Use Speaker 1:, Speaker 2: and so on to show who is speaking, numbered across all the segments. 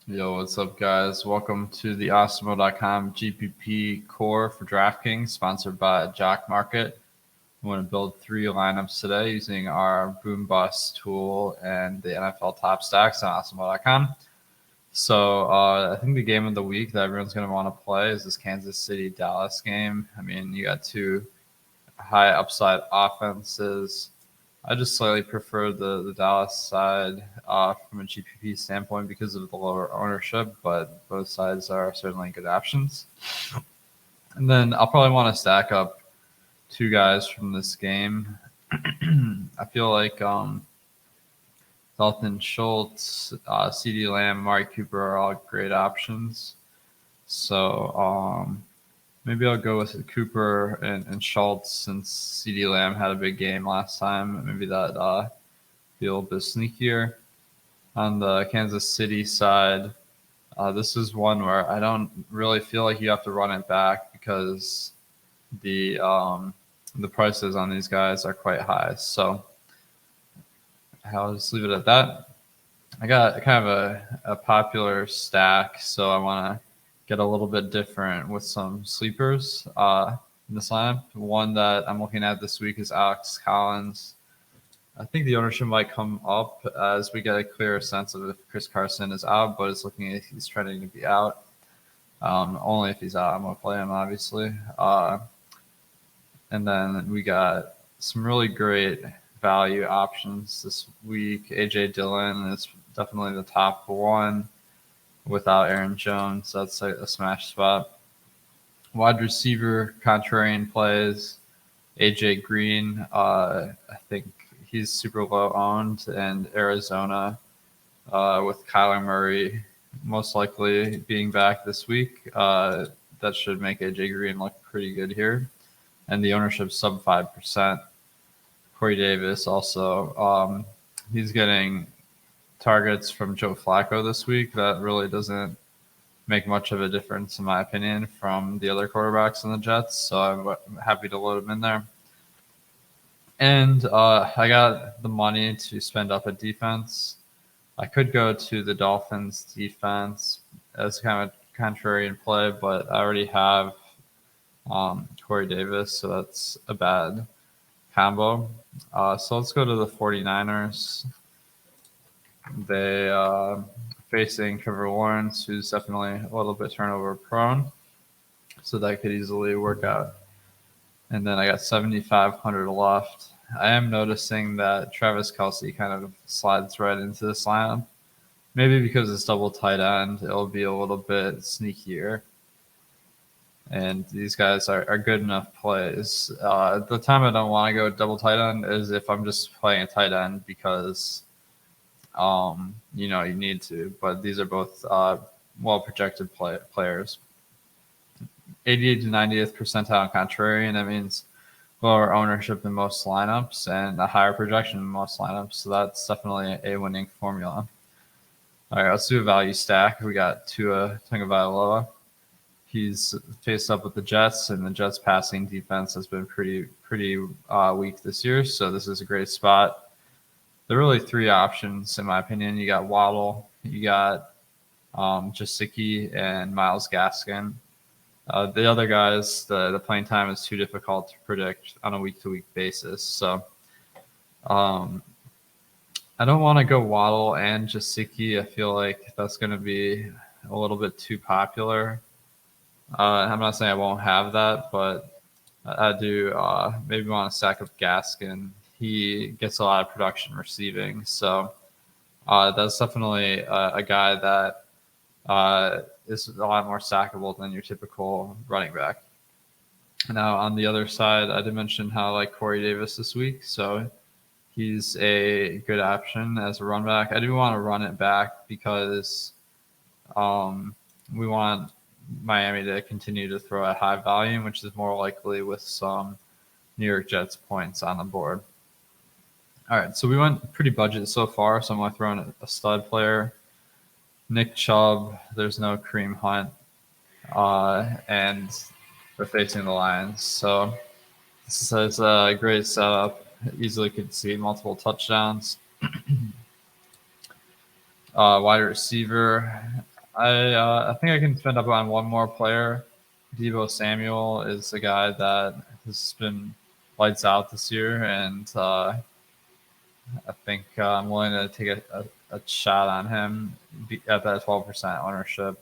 Speaker 1: Yo, what's up, guys? Welcome to the Awesemo.com GPP core for DraftKings, sponsored by Jock Market. We want to build 3 lineups today using our Boom Bust tool and the NFL Top Stacks on Awesemo.com. So I think the game of the week that everyone's going to want to play is this Kansas City-Dallas game. I mean, you got 2 high upside offenses. I just slightly prefer the Dallas side from a GPP standpoint because of the lower ownership, but both sides are certainly good options. And then I'll probably want to stack up 2 guys from this game. I feel like Dalton Schultz, CD Lamb, Amari Cooper are all great options. So maybe I'll go with Cooper and Schultz since CD Lamb had a big game last time. Maybe that be a little bit sneakier. On the Kansas City side, this is one where I don't really feel like you have to run it back because the prices on these guys are quite high. So I'll just leave it at that. I got kind of a popular stack, so I want to get a little bit different with some sleepers in this lineup. One that I'm looking at this week is Alex Collins. I think the ownership might come up as we get a clearer sense of if Chris Carson is out, but it's looking like he's trending to be out. Only if he's out, I'm going to play him, obviously. And then we got some really great value options this week. A.J. Dillon is definitely the top one without Aaron Jones. That's a smash spot. Wide receiver, contrarian plays. A.J. Green, I think he's super low owned. And Arizona with Kyler Murray most likely being back this week. That should make A.J. Green look pretty good here. And the ownership sub 5%. Corey Davis also, he's getting targets from Joe Flacco this week. That really doesn't make much of a difference, in my opinion, from the other quarterbacks in the Jets. So I'm happy to load him in there. And I got the money to spend up a defense. I could go to the Dolphins defense as kind of a contrarian play, but I already have Corey Davis, so that's a bad combo. So let's go to the 49ers. They facing Trevor Lawrence, who's definitely a little bit turnover prone. So that could easily work out. And then I got 7,500 left. I am noticing that Travis Kelce kind of slides right into this lineup. Maybe because it's double tight end, it'll be a little bit sneakier. And these guys are good enough plays. The time I don't want to go double tight end is if I'm just playing a tight end because, you need to. But these are both well-projected players. 88th to 90th percentile contrarian. That means lower ownership in most lineups and a higher projection in most lineups. So that's definitely a winning formula. All right, let's do a value stack. We got Tua Tagovailoa. He's faced up with the Jets, and the Jets' passing defense has been pretty weak this year. So this is a great spot. There are really 3 options, in my opinion. You got Waddle, you got Gesicki, and Myles Gaskin. The other guys, the playing time is too difficult to predict on a week-to-week basis. So I don't want to go Waddle and Gesicki. I feel like that's going to be a little bit too popular. I'm not saying I won't have that, but I do maybe want to stack up Gaskin. He gets a lot of production receiving. So that's definitely a guy that is a lot more stackable than your typical running back. Now, on the other side, I did mention how I like Corey Davis this week. So he's a good option as a run back. I do want to run it back because we want Miami to continue to throw at high volume, which is more likely with some New York Jets points on the board. All right, so we went pretty budget so far, so I'm going to throw in a stud player. Nick Chubb, there's no Kareem Hunt, and we're facing the Lions. So this is a great setup. Easily could see multiple touchdowns. Wide receiver, I think I can spend up on one more player. Deebo Samuel is a guy that has been lights out this year, and I think I'm willing to take a shot on him at that 12% ownership.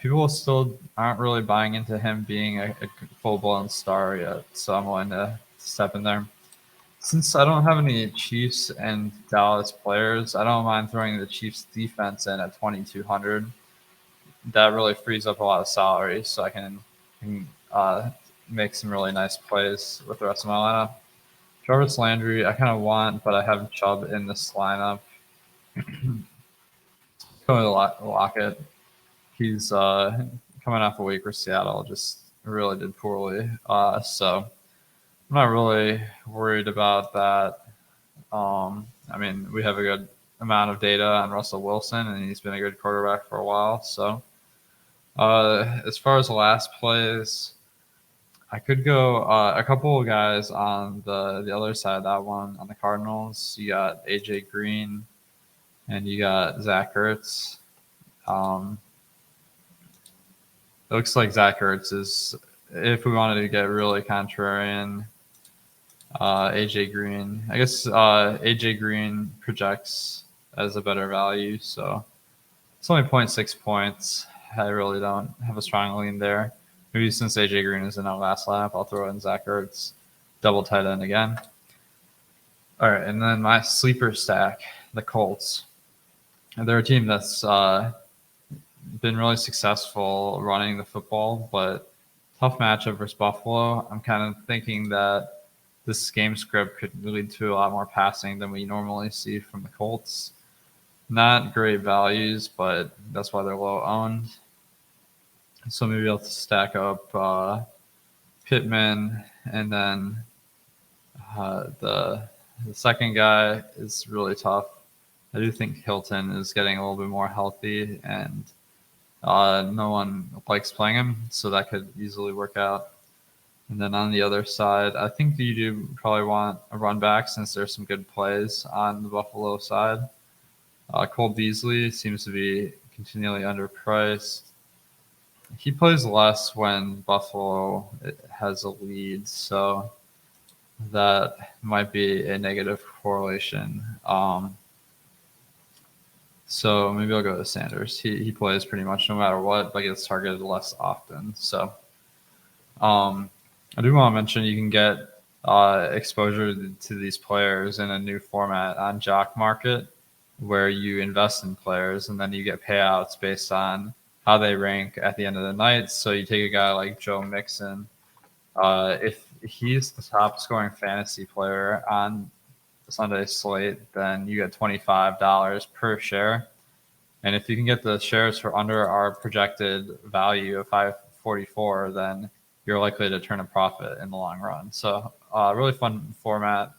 Speaker 1: People still aren't really buying into him being a full-blown star yet, so I'm willing to step in there. Since I don't have any Chiefs and Dallas players, I don't mind throwing the Chiefs defense in at 2,200. That really frees up a lot of salary, so I can make some really nice plays with the rest of my lineup. Jarvis Landry, I kind of want, but I have Chubb in this lineup. Going to Lockett. He's coming off a week where Seattle just really did poorly. So I'm not really worried about that. I mean, we have a good amount of data on Russell Wilson, and he's been a good quarterback for a while. So as far as the last plays, I could go a couple of guys on the other side of that one. On the Cardinals, you got AJ Green and you got Zach Ertz. It looks like Zach Ertz is, if we wanted to get really contrarian, AJ Green. I guess AJ Green projects as a better value, so it's only 0.6 points. I really don't have a strong lean there. Maybe since AJ Green is in our last lap, I'll throw in Zach Ertz, double tight end again. All right, and then my sleeper stack, the Colts. And they're a team that's been really successful running the football, but tough matchup versus Buffalo. I'm kind of thinking that this game script could lead to a lot more passing than we normally see from the Colts. Not great values, but that's why they're low owned. So maybe I'll stack up Pittman, and then the second guy is really tough. I do think Hilton is getting a little bit more healthy, and no one likes playing him, so that could easily work out. And then on the other side, I think you do probably want a run back since there's some good plays on the Buffalo side. Cole Beasley seems to be continually underpriced. He plays less when Buffalo has a lead, so that might be a negative correlation. So maybe I'll go to Sanders. He plays pretty much no matter what, but gets targeted less often. So I do want to mention you can get exposure to these players in a new format on Jock Market, where you invest in players and then you get payouts based on how they rank at the end of the night. So you take a guy like Joe Mixon. If he's the top scoring fantasy player on Sunday slate, then you get $25 per share. And if you can get the shares for under our projected value of 544, then you're likely to turn a profit in the long run. So really fun format.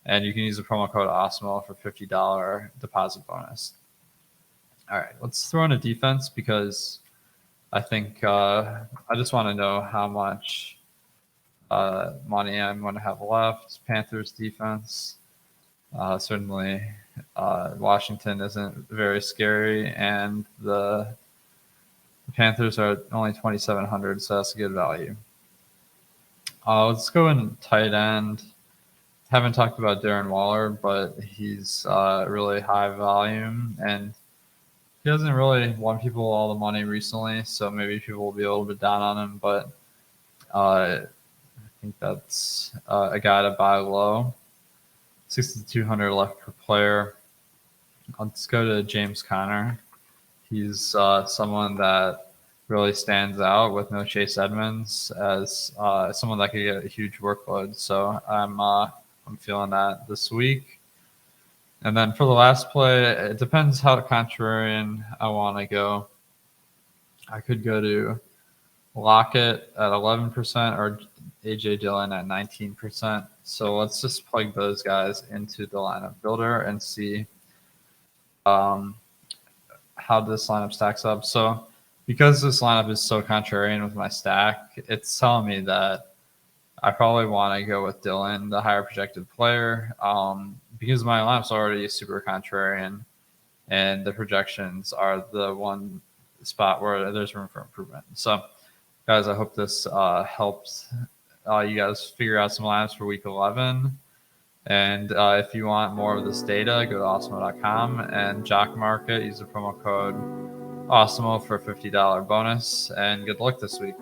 Speaker 1: And you can use the promo code Awesemo for $50 deposit bonus. All right, let's throw in a defense because I think I just want to know how much money I'm going to have left. Panthers defense. Certainly, Washington isn't very scary, and the Panthers are only 2,700, so that's a good value. Let's go in tight end. Haven't talked about Darren Waller, but he's really high volume, and he hasn't really won people all the money recently, so maybe people will be a little bit down on him, but I think that's a guy to buy low. 6,200 left per player. Let's go to James Conner. He's someone that really stands out with no Chase Edmonds as someone that could get a huge workload. So I'm feeling that this week. And then for the last play, it depends how contrarian I want to go. I could go to Lockett at 11% or AJ Dillon at 19%. So let's just plug those guys into the lineup builder and see how this lineup stacks up. So because this lineup is so contrarian with my stack, it's telling me that I probably want to go with Dillon, the higher projected player, because my lineup's already super contrarian. and the projections are the one spot where there's room for improvement. So, guys, I hope this helps you guys figure out some lineups for Week 11. And if you want more of this data, go to awesemo.com and Jock Market. Use the promo code Awesemo for a $50 bonus. And good luck this week.